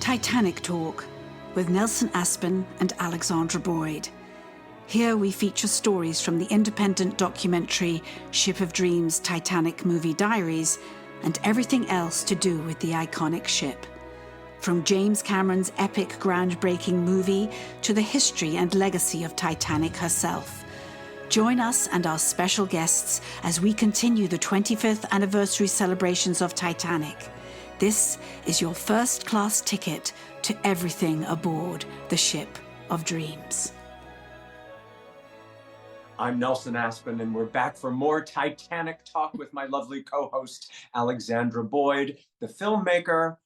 Titanic Talk with Nelson Aspen and Alexandra Boyd. Here we feature stories from the independent documentary Ship of Dreams Titanic movie diaries and everything else to do with the iconic ship. From James Cameron's epic groundbreaking movie to the history and legacy of Titanic herself. Join us and our special guests as we continue the 25th anniversary celebrations of Titanic. This is your first-class ticket to everything aboard the Ship of Dreams. I'm Nelson Aspen, and we're back for more Titanic talk with my lovely co-host, Alexandra Boyd, the filmmaker,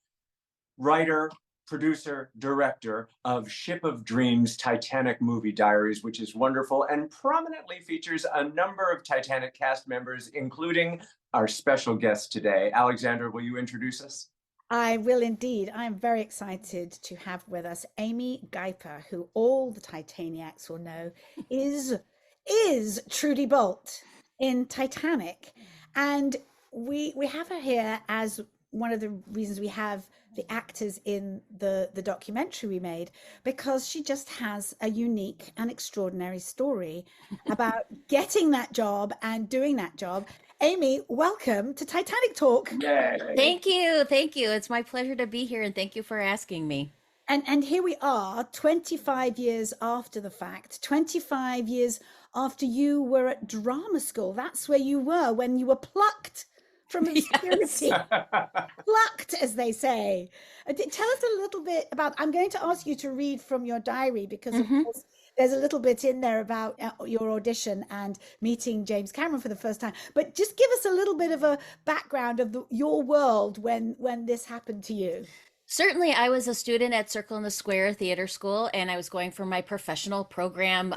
writer, producer, director of Ship of Dreams Titanic movie diaries, which is wonderful and prominently features a number of Titanic cast members, including our special guest today. Alexandra, will you introduce us? I will indeed. I'm very excited to have with us Amy Gaipa, who all the Titaniacs will know is Trudy Bolt in Titanic. And we have her here as one of the reasons we have the actors in the documentary we made, because she just has a unique and extraordinary story about getting that job and doing that job. Amy, welcome to Titanic Talk. Yay. Thank you. It's my pleasure to be here, and thank you for asking me. And here we are, 25 years after the fact, 25 years after you were at drama school. That's where you were when you were plucked from obscurity. Yes. Plucked, as they say. Tell us a little bit about, I'm going to ask you to read from your diary because of course there's a little bit in there about your audition and meeting James Cameron for the first time. But just give us a little bit of a background of your world when this happened to you. Certainly, I was a student at Circle in the Square Theater School, and I was going for my professional program,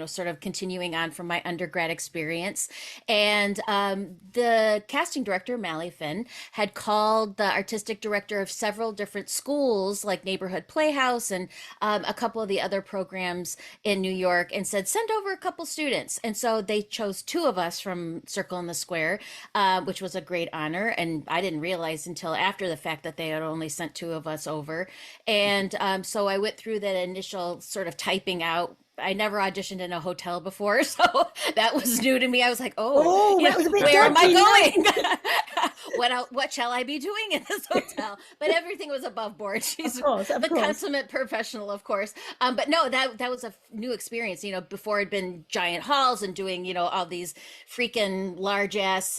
sort of continuing on from my undergrad experience. And the casting director, Mally Finn, had called the artistic director of several different schools, like Neighborhood Playhouse and a couple of the other programs in New York, and said, send over a couple students. And so they chose two of us from Circle in the Square, which was a great honor. And I didn't realize until after the fact that they had only sent two of us over. And so I went through that initial sort of typing out. I never auditioned in a hotel before, so that was new to me. I was like, where am I going? What shall I be doing in this hotel? But everything was above board. She's the consummate professional, of course. But no, that was a new experience. Before it'd been giant halls and doing, all these freaking large ass,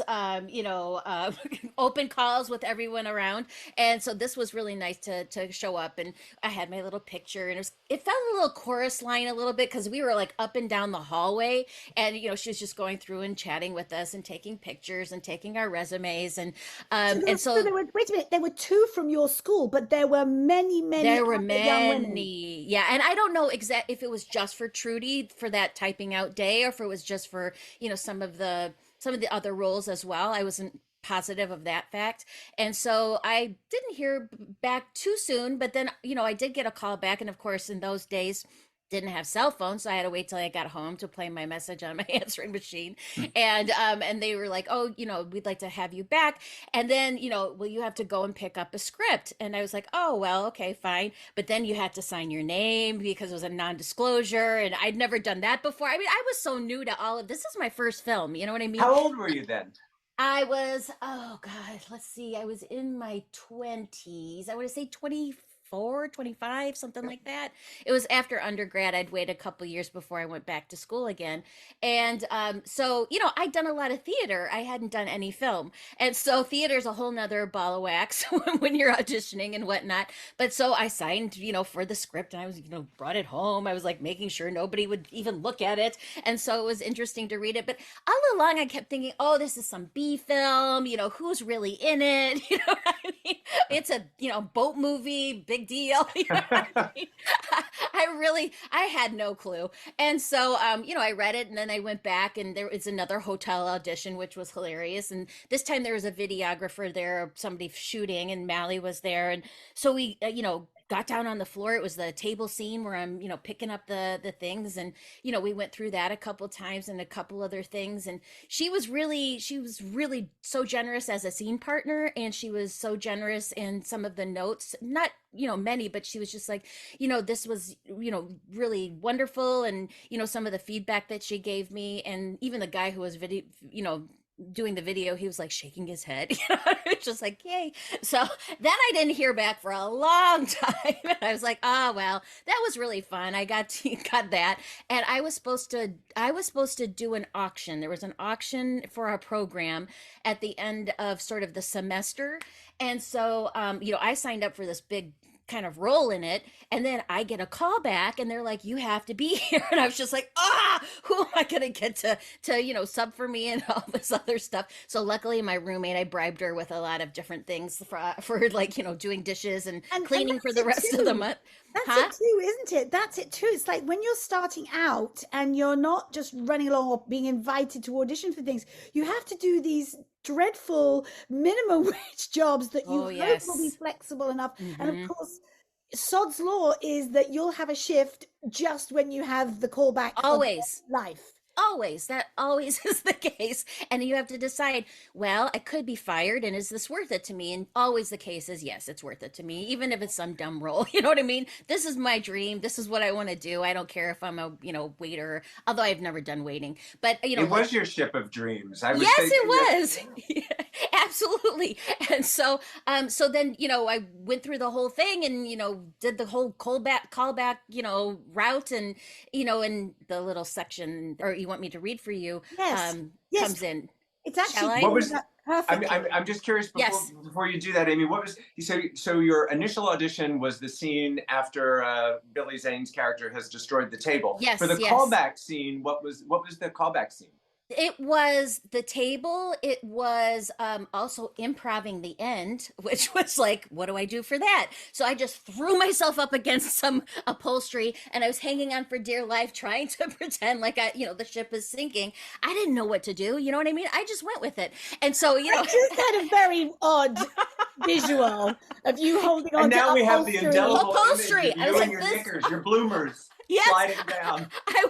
open calls with everyone around. And so this was really nice to show up, and I had my little picture, and it felt a little chorus line a little bit because we were like up and down the hallway, and she was just going through and chatting with us and taking pictures and taking our resumes, and so there were, wait a minute, there were two from your school, but there were many young women. Yeah, and I don't know if it was just for Trudy for that typing out day, or if it was just for some of the other roles as well. I wasn't positive of that fact, and so I didn't hear back too soon, but then I did get a call back, and of course in those days didn't have cell phones, so I had to wait till I got home to play my message on my answering machine. And they were like, oh, we'd like to have you back. And then, well, you have to go and pick up a script. And I was like, oh, well, okay, fine. But then you had to sign your name because it was a non-disclosure. And I'd never done that before. I mean, I was so new to all of this. Is my first film. You know what I mean? How old were you then? I was, oh God, let's see. I was in my 20s. I would say 24, 25, something like that. It was after undergrad. I'd wait a couple years before I went back to school again. And so, I'd done a lot of theater. I hadn't done any film. And so theater's a whole nother ball of wax when you're auditioning and whatnot. But so I signed, for the script, and I was, brought it home. I was like making sure nobody would even look at it. And so it was interesting to read it. But all along I kept thinking, oh, this is some B film, who's really in it? What I mean? It's a, boat movie, big deal. What I mean? I had no clue. And so, I read it, and then I went back, and there was another hotel audition, which was hilarious. And this time there was a videographer there, somebody shooting, and Mally was there. And so we, got down on the floor. It was the table scene where I'm, picking up the things, and we went through that a couple times and a couple other things. And she was really so generous as a scene partner, and she was so generous in some of the notes. Not many, but she was just like, this was really wonderful, and some of the feedback that she gave me, and even the guy who was doing the video, he was like shaking his head. It's just like, yay. So then I didn't hear back for a long time. And I was like, oh well, that was really fun. I got that. And I was supposed to do an auction. There was an auction for our program at the end of sort of the semester. And so I signed up for this big kind of role in it, and then I get a call back and they're like, you have to be here. And I was just like, who am I gonna get to sub for me and all this other stuff. So luckily my roommate, I bribed her with a lot of different things for like doing dishes and cleaning for the rest of the month. That's it too, isn't it? That's it too. It's like when you're starting out and you're not just running along or being invited to audition for things, you have to do these dreadful minimum wage jobs that you hope will be flexible enough. And of course, sod's law is that you'll have a shift just when you have the callback. Always. Of life. Always. That always is the case. And you have to decide, well, I could be fired, and is this worth it to me? And always the case is, yes, it's worth it to me, even if it's some dumb role. You know what I mean? This is my dream. This is what I want to do. I don't care if I'm a, waiter, although I've never done waiting. But, it was your ship of dreams. Yes, it was. Yeah, absolutely. And so, then, I went through the whole thing and, did the whole callback, route, and, in the little section, or you want me to read for you, yes. Comes in. It's actually what was perfect. I'm just curious before you do that, Amy, what was so your initial audition was the scene after Billy Zane's character has destroyed the table. Yes. For the callback scene, what was the callback scene? It was the table. It was also improving the end, which was like, what do I do for that? So I just threw myself up against some upholstery, and I was hanging on for dear life, trying to pretend like the ship is sinking. I didn't know what to do. You know what I mean? I just went with it. And so, I just had a very odd visual of you holding on and to now we upholstery. have the indelible Upholstery. image of you and your knickers, your bloomers. Yes, sliding down. I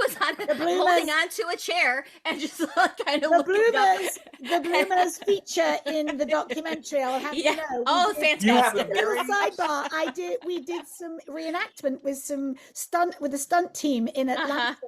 was holding onto a chair and just kind of looking up. The bloomers feature in the documentary. I'll have to know. Oh, fantastic! Little sidebar. We did some reenactment with the stunt team in Atlanta.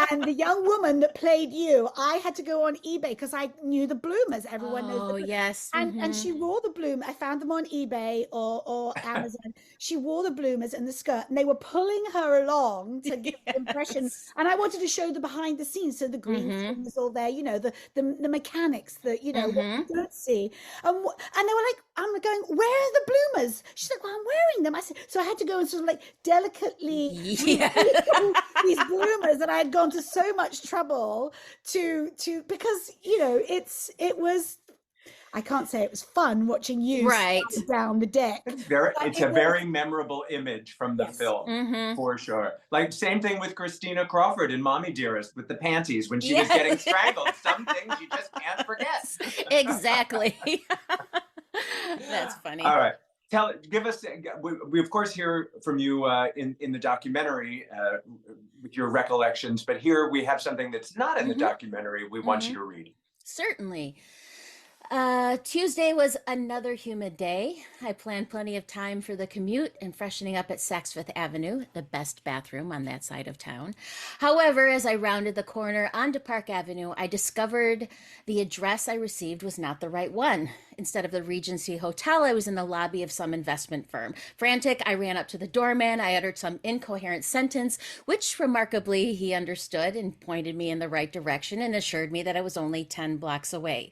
And the young woman that played you, I had to go on eBay because I knew the bloomers. Everyone knows the bloomers. Yes. And she wore the bloom. I found them on eBay or Amazon. She wore the bloomers and the skirt, and they were pulling her along to give the impression. And I wanted to show the behind the scenes, so the green screen was all there. The mechanics that what you don't see. And they were like, I'm going, where are the bloomers? She's like, well, I'm wearing them. I said, so I had to go and sort of like delicately these bloomers that I had gone to so much trouble to because it was. I can't say it was fun watching you down the deck. It's a very memorable image from the film, for sure. Like same thing with Christina Crawford in Mommy Dearest with the panties when she was getting strangled. Some things you just can't forget. Exactly. That's funny. All right. Give us. We of course hear from you in the documentary with your recollections, but here we have something that's not in the documentary. We want you to read. Certainly. Tuesday was another humid day. I planned plenty of time for the commute and freshening up at Saks Fifth Avenue, the best bathroom on that side of town. However, as I rounded the corner onto Park Avenue, I discovered the address I received was not the right one. Instead of the Regency Hotel, I was in the lobby of some investment firm. Frantic, I ran up to the doorman. I uttered some incoherent sentence, which remarkably he understood and pointed me in the right direction and assured me that I was only 10 blocks away.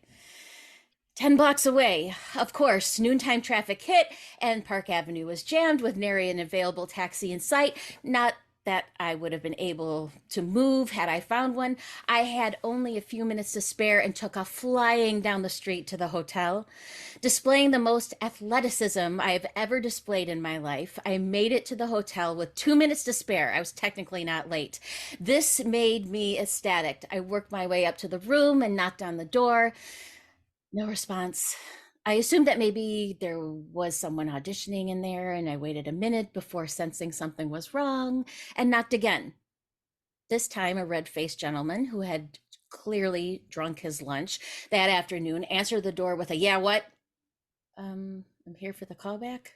10 blocks away. Of course, noontime traffic hit and Park Avenue was jammed with nary an available taxi in sight. Not that I would have been able to move had I found one. I had only a few minutes to spare and took off flying down the street to the hotel. Displaying the most athleticism I have ever displayed in my life, I made it to the hotel with 2 minutes to spare. I was technically not late. This made me ecstatic. I worked my way up to the room and knocked on the door. No response. I assumed that maybe there was someone auditioning in there, and I waited a minute before sensing something was wrong and knocked again. This time, a red-faced gentleman who had clearly drunk his lunch that afternoon answered the door with a, "Yeah, what? I'm here for the callback."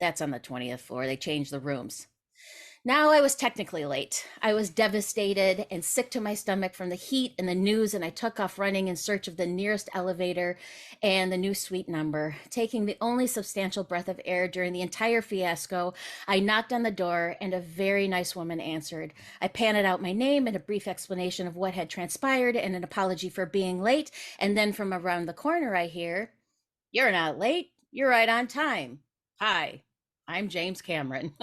That's on the 20th floor. They changed the rooms. Now I was technically late. I was devastated and sick to my stomach from the heat and the news, and I took off running in search of the nearest elevator and the new suite number. Taking the only substantial breath of air during the entire fiasco, I knocked on the door, and a very nice woman answered. I panted out my name and a brief explanation of what had transpired and an apology for being late, and then from around the corner I hear, "You're not late. You're right on time. Hi, I'm James Cameron."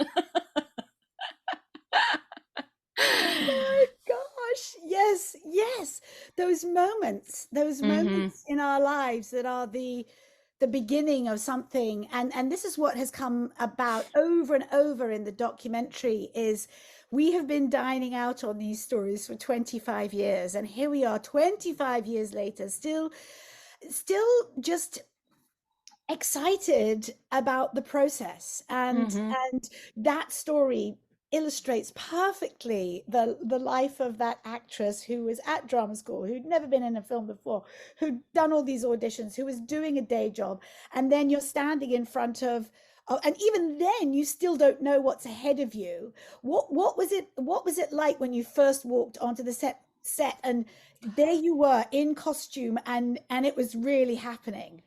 My gosh, yes, yes, those moments Mm-hmm. in our lives that are the beginning of something, and this is what has come about over and over in the documentary. Is we have been dining out on these stories for 25 years, and here we are 25 years later, still just excited about the process, Mm-hmm. and that story illustrates perfectly the life of that actress who was at drama school, who'd never been in a film before, who'd done all these auditions, who was doing a day job, and then you're standing in front of and even then you still don't know what's ahead of you. What was it like when you first walked onto the set and there you were in costume, and it was really happening?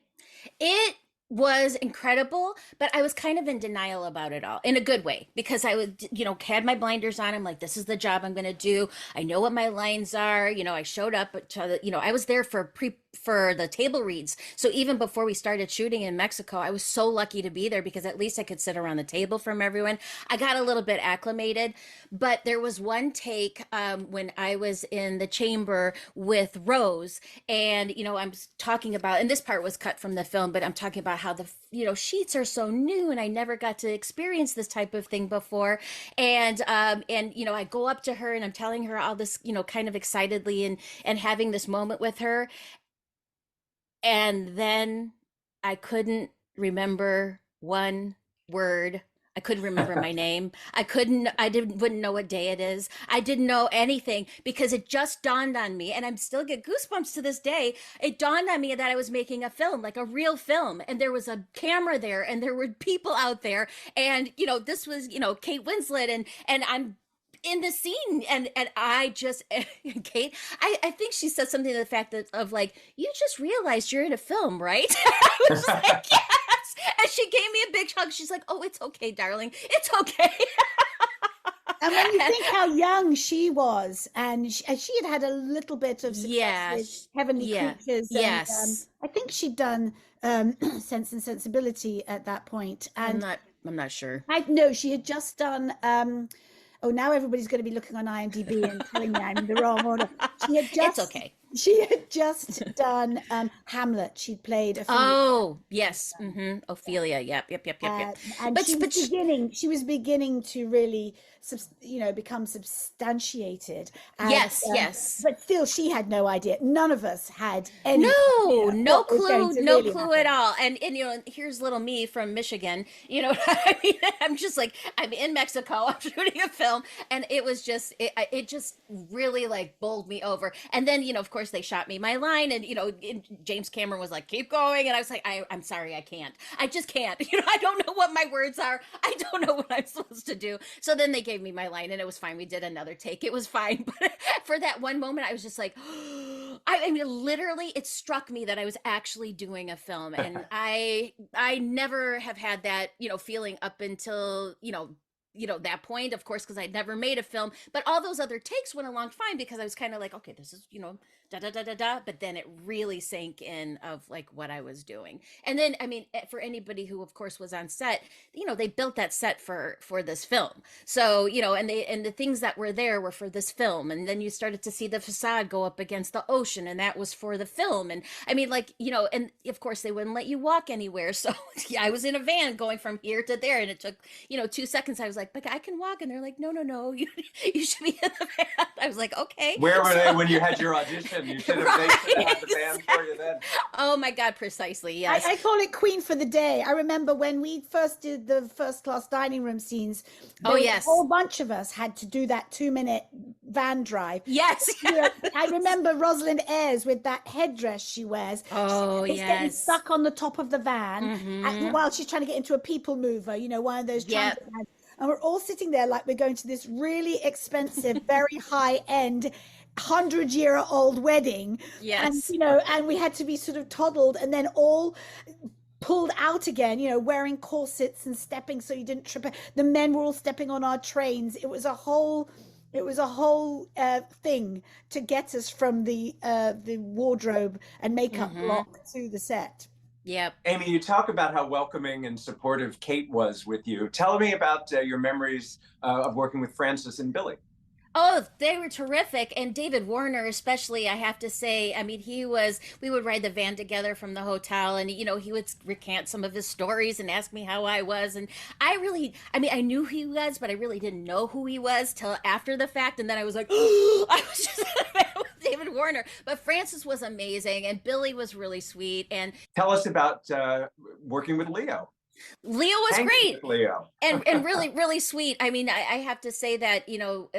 It was incredible, but I was kind of in denial about it all in a good way, because I would, had my blinders on. I'm like, this is the job I'm going to do. I know what my lines are. I showed up to I was there for the table reads. So even before we started shooting in Mexico, I was so lucky to be there because at least I could sit around the table from everyone. I got a little bit acclimated, but there was one take when I was in the chamber with Rose, and I'm talking about, and this part was cut from the film, but I'm talking about how the sheets are so new, and I never got to experience this type of thing before. And I go up to her and I'm telling her all this, kind of excitedly, and having this moment with her. And then I couldn't remember one word. I couldn't remember my name. Wouldn't know what day it is. I didn't know anything because it just dawned on me, and I'm still get goosebumps to this day. It dawned on me that I was making a film, like a real film, and there was a camera there, and there were people out there, and this was Kate Winslet, and I'm in the scene, and I just Kate, I think she said something to the fact that of like, "You just realized you're in a film, right?" I was like, "Yes," and she gave me a big hug. She's like, "Oh, it's okay, darling, it's okay." And when you think how young she was, and she had had a little bit of success Yeah, with Heavenly yeah, Creatures, and yes. I think she'd done Sense and Sensibility at that point. I'm And not. I'm not sure. I know she had just done. Oh, now everybody's going to be looking on IMDb and telling me I'm in the wrong order. She had It's just okay. she had just done Hamlet. She'd played Ophelia. Oh, yes. Mm-hmm. Ophelia. Yep. Yep. Yep. Yep. Yep. And But but she was beginning to really become substantiated, and yes. Yes. but still she had no idea. None of us had any No, idea no what was going clue, to no really clue at happen. all. And here's little me from Michigan. I mean, I'm just like, I'm in Mexico, I'm shooting a film, and it was just it just really like bowled me over. And then, of course they shot me my line, and James Cameron was like, "Keep going." And I was like, I'm sorry, I can't. I just can't. I don't know what my words are. I don't know what I'm supposed to do. So then they gave me my line, and it was fine. We did another take. It was fine. But for that one moment, I was just like, I mean, literally, it struck me that I was actually doing a film, and I never have had that feeling up until that point, of course, because I'd never made a film. But all those other takes went along fine because I was kind of like, okay, this is da da da da da. But then it really sank in of like what I was doing. And then, I mean, for anybody who, of course, was on set, they built that set for this film. So and the things that were there were for this film. And then you started to see the facade go up against the ocean, and that was for the film. And I mean, like and of course they wouldn't let you walk anywhere. So yeah, I was in a van going from here to there, and it took 2 seconds. I was like, "But I can walk," and they're like, "No, no, no, you should be in the van." I was like, "Okay." Where were they when you had your audition? in. You should have, they should have had the van for you then. Oh my God, precisely. Yes. I call it Queen for the Day. I remember when we first did the first class dining room scenes, Oh, yes. a whole bunch of us had to do that 2-minute van drive. Yes. You know, I remember Rosalind Ayres with that headdress she wears. Oh, It's getting yes. stuck on the top of the van while she's trying to get into a people mover, you know, one of those Yep. transit vans. And we're all sitting there like we're going to this really expensive, very high-end 100-year-old wedding. Yes. And, you know, and we had to be sort of toddled and then all pulled out again, you know, wearing corsets and stepping so you didn't trip. The men were all stepping on our trains. It was a whole thing to get us from the wardrobe and makeup block to the set. Yep. Amy, you talk about how welcoming and supportive Kate was with you. Tell me about your memories of working with Frances and Billy. Oh, they were terrific. And David Warner, especially, I have to say, I mean, we would ride the van together from the hotel and, you know, he would recant some of his stories and ask me how I was. And I knew who he was, but I really didn't know who he was till after the fact. And then I was like, oh, I was just with David Warner. But Frances was amazing and Billy was really sweet. And Tell us about working with Leo. Leo was Thank you, great. Leo. And really, really sweet. I mean, I have to say that, you know,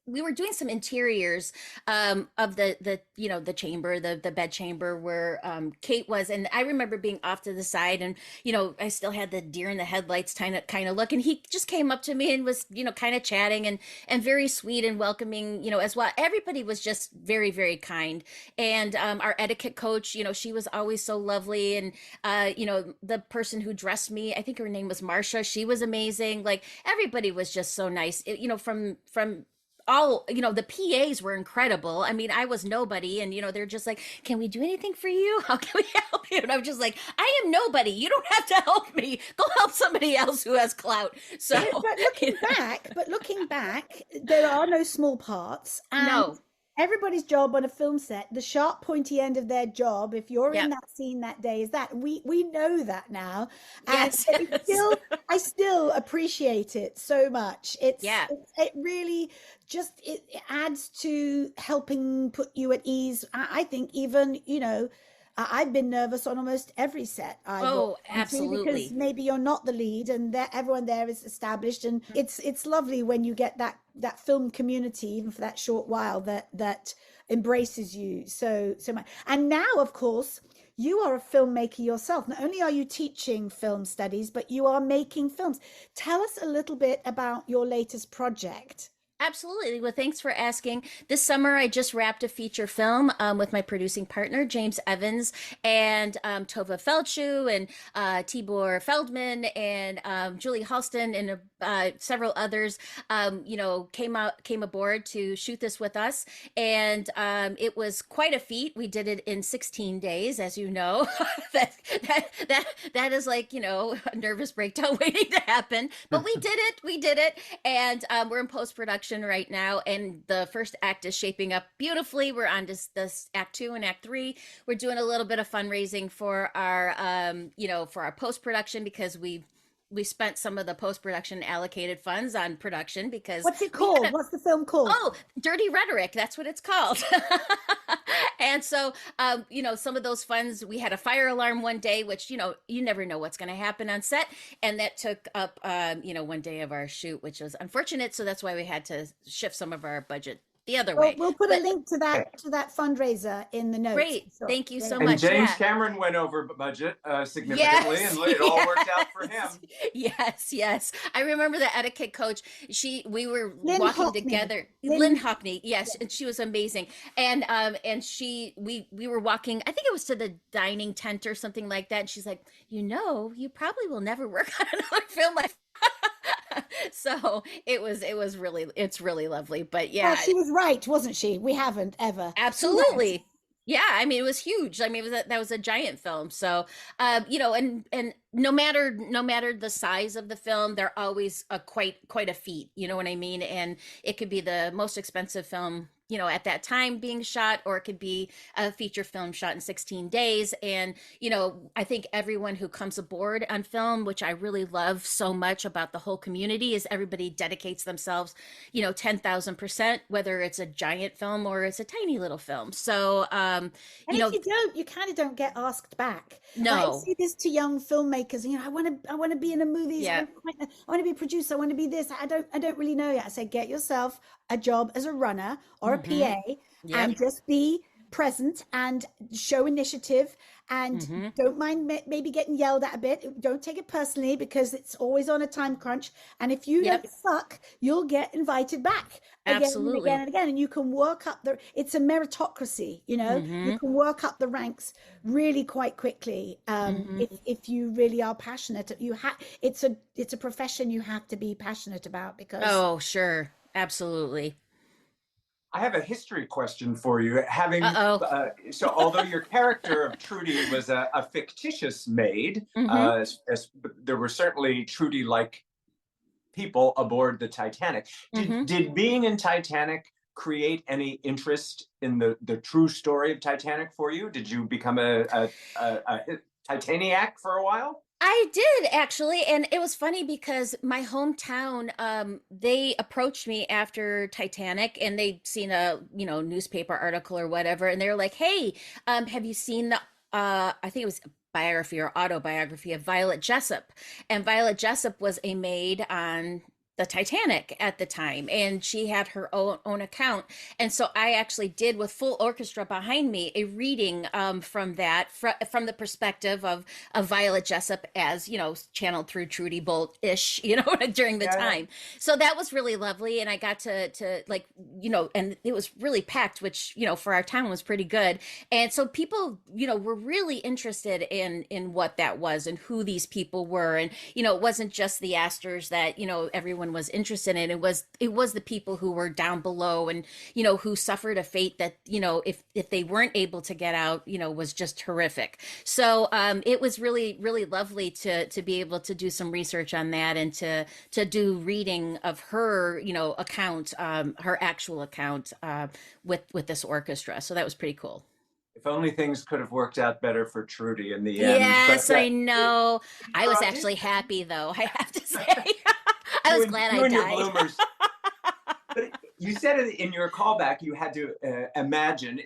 we were doing some interiors of the you know, the chamber, the bed chamber where Kate was, and I remember being off to the side, and you know, I still had the deer in the headlights kind of look, and he just came up to me and was, you know, kind of chatting and very sweet and welcoming, you know, as well. Everybody was just very, very kind, and our etiquette coach, you know, she was always so lovely, and you know, the person who dressed me, I think her name was Marcia, she was amazing. Like everybody was just so nice, you know, from all, you know, the PAs were incredible. I mean, I was nobody, and you know, they're just like, can we do anything for you? How can we help you? And I'm just like, I am nobody, you don't have to help me, go help somebody else who has clout. So But looking back, there are no small parts, and no, everybody's job on a film set, the sharp pointy end of their job, if you're Yep. in that scene that day, is that we know that now. Yes, And yes. I still appreciate it so much. Yeah. It really just it adds to helping put you at ease. I think even, you know, I've been nervous on almost every set I've Oh, worked onto, absolutely. because maybe you're not the lead and everyone there is established, and it's lovely when you get that film community, even for that short while, that embraces you so much. And now, of course, you are a filmmaker yourself. Not only are you teaching film studies, but you are making films. Tell us a little bit about your latest project. Absolutely. Well, thanks for asking. This summer, I just wrapped a feature film with my producing partner, James Evans, and Tova Feldschuh, and Tibor Feldman, and Julie Halston, and several others, you know, came aboard to shoot this with us. And it was quite a feat. We did it in 16 days, as you know. that is like, you know, a nervous breakdown waiting to happen. But we did it. And we're in post-production right now, and the first act is shaping up beautifully. We're on this act 2 and act 3. We're doing a little bit of fundraising for our you know, for our post-production, because we spent some of the post-production allocated funds on production, because What's it called? What's the film called? Oh, Dirty Rhetoric, that's what it's called. And so you know, some of those funds, we had a fire alarm one day, which, you know, you never know what's going to happen on set, and that took up you know, one day of our shoot, which was unfortunate. So that's why we had to shift some of our budget the other way. We'll put a link to that fundraiser in the notes. Great. Sure. Thank you so And much. James Yeah. Cameron went over budget significantly, Yes, and it all worked out for him. Yes. I remember the etiquette coach. We were Lynn walking Hockney. together. Lynn- Lynn Hockney, yes, and she was amazing. And we were walking. I think it was to the dining tent or something like that. And she's like, you know, you probably will never work on another film like. So it's really lovely. But yeah, Well, she was right, wasn't she? We haven't ever. absolutely. Yeah, I mean, it was huge. I mean, that was a giant film. So, you know, and no matter the size of the film, they're always quite a feat. You know what I mean? And it could be the most expensive film you know, at that time being shot, or it could be a feature film shot in 16 days. And, you know, I think everyone who comes aboard on film, which I really love so much about the whole community, is everybody dedicates themselves, you know, 10,000%, whether it's a giant film or it's a tiny little film. So, And you if know, you don't, you kind of don't get asked back. Like, I no, see this to young filmmakers. You know, I want to be in a movie. yeah, I want to be a producer. I want to be this. I don't really know yet. I say, get yourself a job as a runner or a mm-hmm, PA, yep, and just be present and show initiative, and mm-hmm, don't mind maybe getting yelled at a bit. Don't take it personally, because it's always on a time crunch. And if you yep, don't suck, you'll get invited back again and again absolutely, and again. And you can work up it's a meritocracy, you know, you mm-hmm, can work up the ranks really quite quickly. mm-hmm. If you really are passionate, it's a profession you have to be passionate about, because Oh, sure, absolutely. I have a history question for you. Having Uh-oh. so, although your character of Trudy was a fictitious maid, Mm-hmm, there were certainly Trudy-like people aboard the Titanic. Did mm-hmm. did being in Titanic create any interest in the true story of Titanic for you? Did you become a Titaniac for a while? I did actually, and it was funny because my hometown, they approached me after Titanic, and they'd seen a, you know, newspaper article or whatever, and they were like, "Hey, have you seen the I think it was biography or autobiography of Violet Jessup?" And Violet Jessup was a maid on the Titanic at the time, and she had her own account. And so I actually did, with full orchestra behind me, a reading from that, from the perspective of Violet Jessup, as, you know, channeled through Trudy Bolt ish, you know, during the Yeah, yeah. time. So that was really lovely, and I got to like, you know, and it was really packed, which, you know, for our town was pretty good. And so people, you know, were really interested in what that was and who these people were. And, you know, it wasn't just the Astors that, you know, everyone was interested in. It was the people who were down below, and, you know, who suffered a fate that, you know, if they weren't able to get out, you know, was just horrific. So it was really, really lovely to be able to do some research on that, and to do reading of her, you know, account, her actual account, with this orchestra. So that was pretty cool. If only things could have worked out better for Trudy in the end. Yes, But I know. I your was audition, actually happy, though, I have to say. I was glad you I and your died. bloomers. But you said in your callback you had to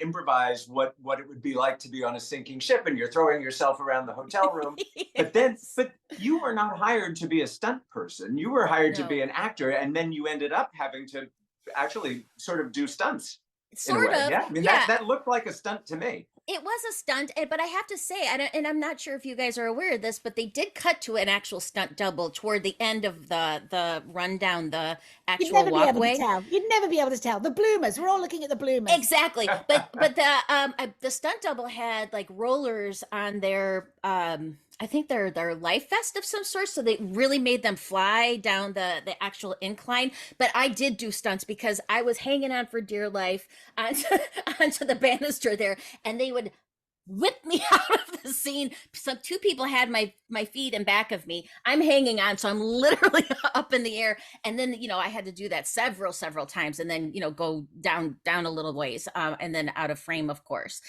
improvise what it would be like to be on a sinking ship, and you're throwing yourself around the hotel room. Yes. But you were not hired to be a stunt person. You were hired to be No. an actor, and then you ended up having to actually sort of do stunts in a Sort way. of. Yeah, I mean Yeah. that looked like a stunt to me. It was a stunt, but I have to say, and I'm not sure if you guys are aware of this, but they did cut to an actual stunt double toward the end of the run down the you'd actual never be able to walkway. tell. You'd never be able to tell. The bloomers. We're all looking at the bloomers. Exactly, but the stunt double had like rollers on their I think their life vest of some sort, so they really made them fly down the actual incline. But I did do stunts because I was hanging on for dear life onto, onto the banister there, and they would whip me out of the scene. So two people had my feet in back of me. I'm hanging on, so I'm literally up in the air. And then, you know, I had to do that several times, and then, you know, go down a little ways, and then out of frame, of course.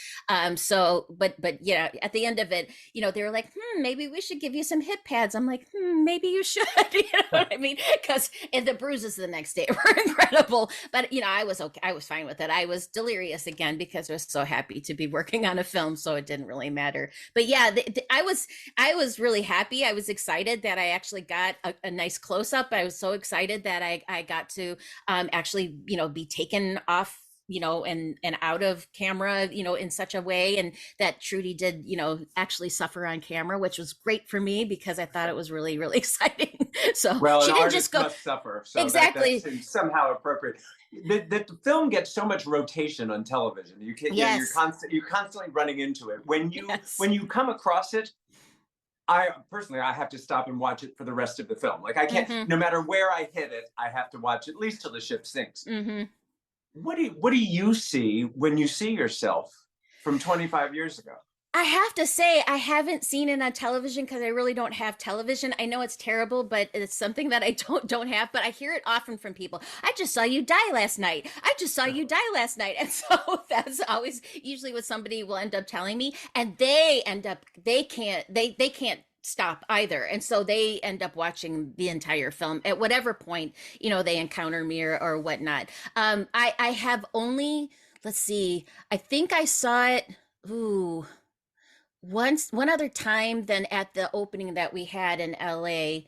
So, but yeah, at the end of it, you know, they were like, maybe we should give you some hip pads. I'm like, maybe you should. You know what I mean? Because the bruises the next day were incredible. But, you know, I was okay. I was fine with it. I was delirious again because I was so happy to be working on a film. So it didn't really matter. But yeah, I was really happy. I was excited that I actually got a nice close up. I was so excited that I got to actually, you know, be taken off, you know, and out of camera, you know, in such a way, and that Trudy did, you know, actually suffer on camera, which was great for me because I thought it was really, really exciting. So Well, she an didn't artist just go must suffer, so exactly. that seems somehow appropriate. The film gets so much rotation on television. You can, you know, Yes. you're constantly running into it. When Yes. you come across it, I personally have to stop and watch it for the rest of the film. Like I can't, Mhm. no matter where I hit it, I have to watch at least till the ship sinks. Mhm. What do you see when you see yourself from 25 years ago? I have to say, I haven't seen it on television because I really don't have television. I know it's terrible, but it's something that I don't have. But I hear it often from people. I just saw you die last night. I just saw you die last night, and so that's always usually what somebody will end up telling me, and they can't stop either, and so they end up watching the entire film at whatever point they encounter me or whatnot. I have only, let's see, I think I saw it. Ooh, one other time than at the opening that we had in LA.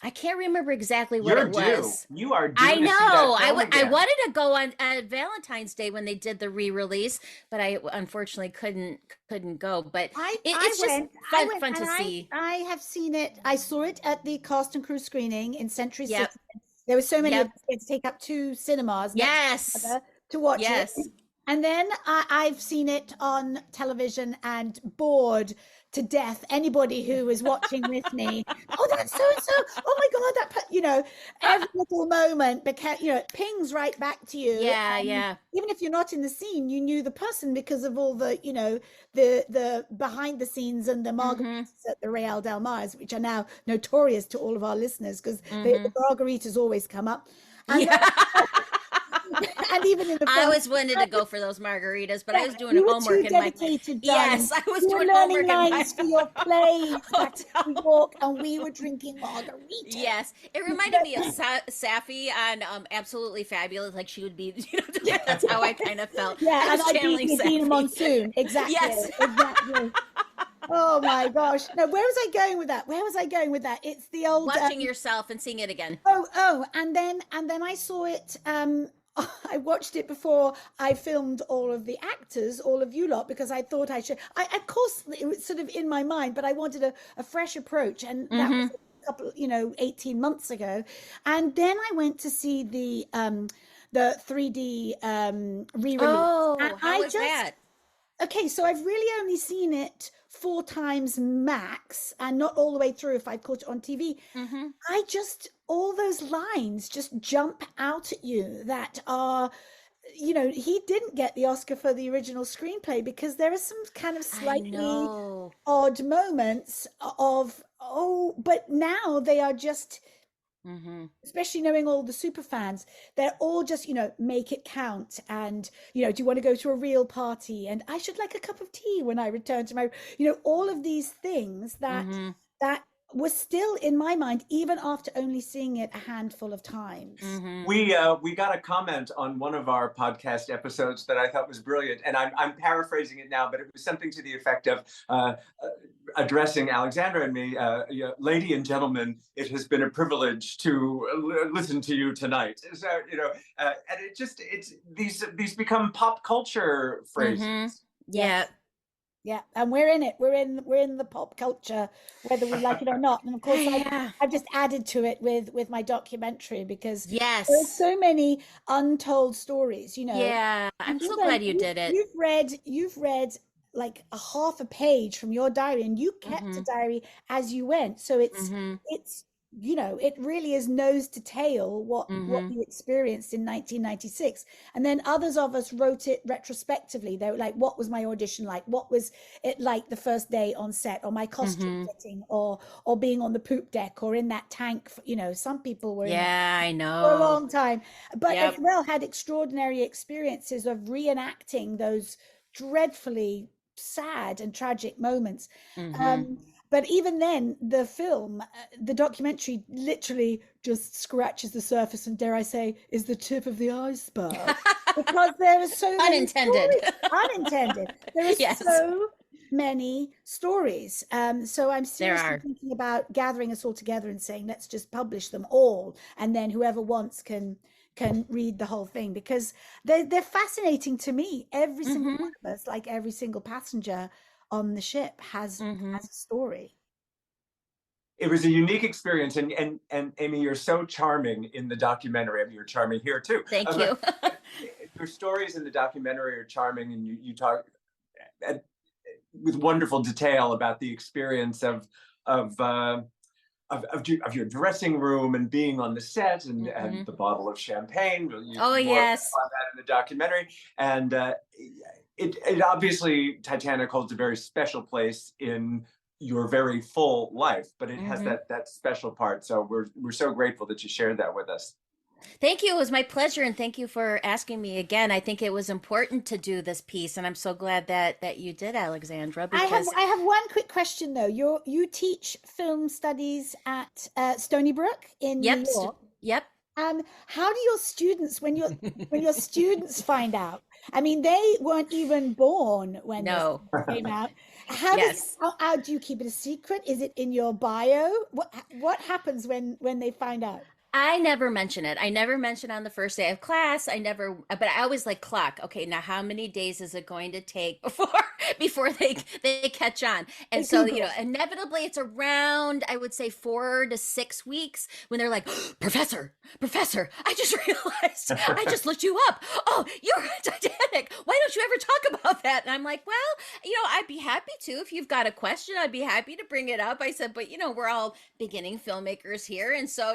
I can't remember exactly what You're it due. was. You are due I to see know. that film I again. wanted to go on Valentine's Day when they did the re-release, but I unfortunately couldn't go. But it's just fun to see. I have seen it. I saw it at the cast and crew screening in Century Yep. City. There were so many of Yep. us, we had to take up 2 cinemas next to Yes. each other to watch Yes. it. And then I've seen it on television and bored to death anybody who is watching with me. Oh, that's so and so. Oh my God, every little moment became, it pings right back to you. Yeah, And yeah. even if you're not in the scene, you knew the person because of all the, the behind the scenes and the margaritas at the Real Del Mars, which are now notorious to all of our listeners because the margaritas always come up. And Yeah. and even in the I film, always wanted to go for those margaritas, but I was doing you were homework too in my dedicated, darling. Yes, I was You were doing learning homework in my lines for your plays back in hotel. New York, and we were drinking margaritas. Yes, it reminded me of Safi on Absolutely Fabulous. Like she would be, that's how I kind of felt. Yeah, I and was I'd be channeling Idina Safi. Monsoon. Exactly. Yes. Exactly. Oh my gosh. No, where was I going with that? Where was I going with that? It's the old Watching yourself and seeing it again. and then I saw it I watched it before I filmed all of the actors, all of you lot, because I thought I should. Of course, it was sort of in my mind, but I wanted a fresh approach, and that was a couple, 18 months ago. And then I went to see the 3D re-release. Oh, And how was that? Okay, so I've really only seen it 4 times max, and not all the way through if I caught it on TV. All those lines just jump out at you that are, he didn't get the Oscar for the original screenplay because there are some kind of slightly odd moments of, but now they are just, especially knowing all the super fans, they're all just, make it count. And, do you want to go to a real party? And I should like a cup of tea when I return to my, all of these things that was still in my mind, even after only seeing it a handful of times. We got a comment on one of our podcast episodes that I thought was brilliant, and I'm paraphrasing it now, but it was something to the effect of addressing Alexandra and me, lady and gentlemen, it has been a privilege to listen to you tonight. So and it's these become pop culture phrases. Yeah. Yeah, and we're in it. We're in the pop culture, whether we like it or not. And of course, I've just added to it with my documentary because there's so many untold stories. Yeah, I'm so glad you did it. You've read like a half a page from your diary, and you kept a diary as you went. So it's it really is nose to tail what you experienced in 1996. And then others of us wrote it retrospectively. They were like, what was my audition like? What was it like the first day on set, or my costume fitting, or being on the poop deck, or in that tank? Some people were I know, for a long time, but as well had extraordinary experiences of reenacting those dreadfully sad and tragic moments. But even then, the film, the documentary, literally just scratches the surface, and dare I say, is the tip of the iceberg, because there are so many unintended. There are so many stories. So I'm seriously thinking about gathering us all together and saying, let's just publish them all, and then whoever wants can read the whole thing, because they're fascinating to me. Every single one of us, like every single passenger on the ship, has a story. It was a unique experience, and Amy, you're so charming in the documentary. I mean, you're charming here too. Thank you. Your stories in the documentary are charming, and you talk with wonderful detail about the experience of your dressing room and being on the set, and the bottle of champagne. You yes, on that in the documentary, and it obviously, Titanic holds a very special place in your very full life, but it has that special part. So we're so grateful that you shared that with us. Thank you. It was my pleasure, and thank you for asking me again. I think it was important to do this piece, and I'm so glad that you did, Alexandra. Because I have one quick question though. You teach film studies at Stony Brook in yep, New York. yep. How do your students, when your students find out? I mean, they weren't even born when No. this came out. How do you keep it a secret? Is it in your bio? What happens when they find out? I never mention it. I never mention on the first day of class. But I always like clock. Okay, now how many days is it going to take before they catch on? And so, inevitably it's around, I would say 4 to 6 weeks when they're like, Professor, I just realized I just looked you up. Oh, you're on Titanic. Why don't you ever talk about that? And I'm like, well, I'd be happy to. If you've got a question, I'd be happy to bring it up. I said, but we're all beginning filmmakers here. And so,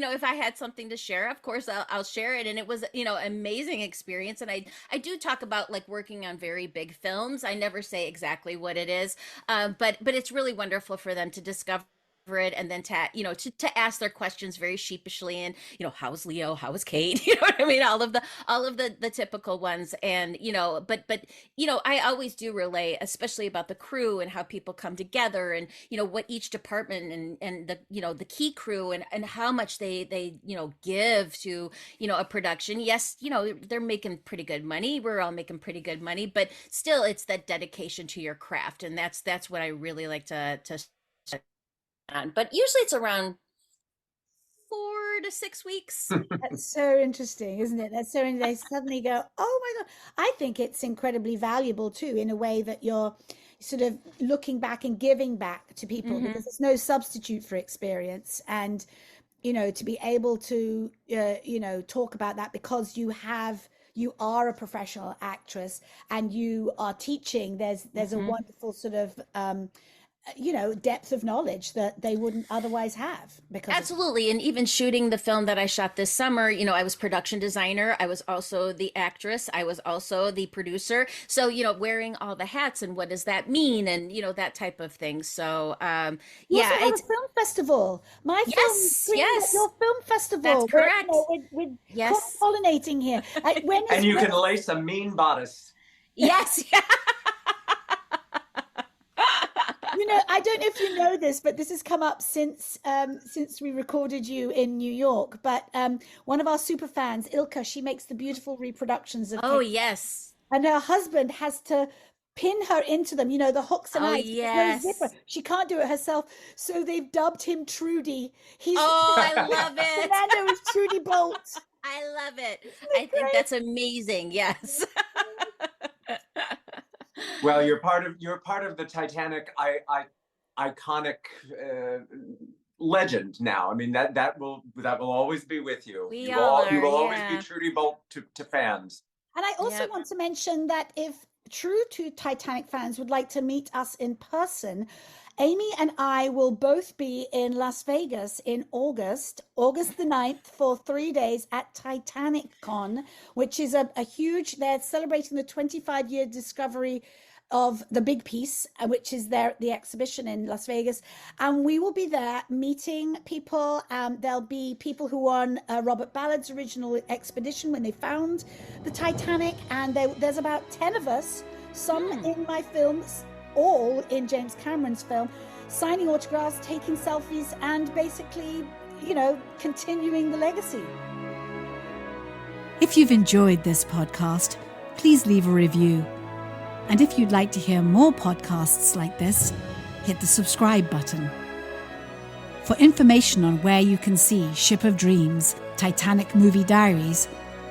if I had something to share, of course I'll share it. And it was, amazing experience. And I do talk about like working on very big films. I never say exactly what it is, but it's really wonderful for them to discover it, and then to ask their questions very sheepishly, and how's Leo, how is Kate, what I mean, all of the typical ones. And but I always do relay, especially about the crew and how people come together, and what each department and the key crew and how much they give to a production. Yes, they're making pretty good money, we're all making pretty good money, but still it's that dedication to your craft, and that's what I really like to on. But usually it's around 4 to 6 weeks. That's so interesting, isn't it? That's so they suddenly go, oh my God. I think it's incredibly valuable too, in a way that you're sort of looking back and giving back to people, because there's no substitute for experience. And to be able to talk about that, because you are a professional actress and you are teaching, there's a wonderful sort of depth of knowledge that they wouldn't otherwise have. Because absolutely. And even shooting the film that I shot this summer, I was production designer, I was also the actress, I was also the producer. So, wearing all the hats, and what does that mean, and that type of thing. So it's a film festival. Your film festival. That's correct. We're yes, cross-pollinating here. And you can lace a mean bodice. Yes. I don't know if you know this, but this has come up since we recorded you in New York. But one of our super fans, Ilka, she makes the beautiful reproductions of. Oh, yes. And her husband has to pin her into them, the hooks and eyes. Yes. No zipper. She can't do it herself. So they've dubbed him Trudy. I love it. Fernando is Trudy Bolt. I love it. I think that's amazing. Yes. Well, you're part of the Titanic iconic legend now. I mean, that will always be with you. You will always be Trudy Bolt to fans. And I also want to mention that if true to Titanic fans would like to meet us in person, Amy and I will both be in Las Vegas in August the 9th, for 3 days at Titanic Con, which is a huge, they're celebrating the 25-year discovery of the big piece, which is the exhibition in Las Vegas. And we will be there meeting people. There'll be people who were on Robert Ballard's original expedition when they found the Titanic. And there's about 10 of us, some in my films, all in James Cameron's film, signing autographs, taking selfies, and basically, continuing the legacy. If you've enjoyed this podcast, please leave a review. And if you'd like to hear more podcasts like this, hit the subscribe button. For information on where you can see Ship of Dreams, Titanic Movie Diaries,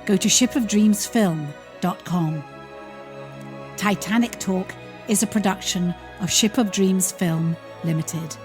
go to shipofdreamsfilm.com. Titanic Talk is a production of Ship of Dreams Film Limited.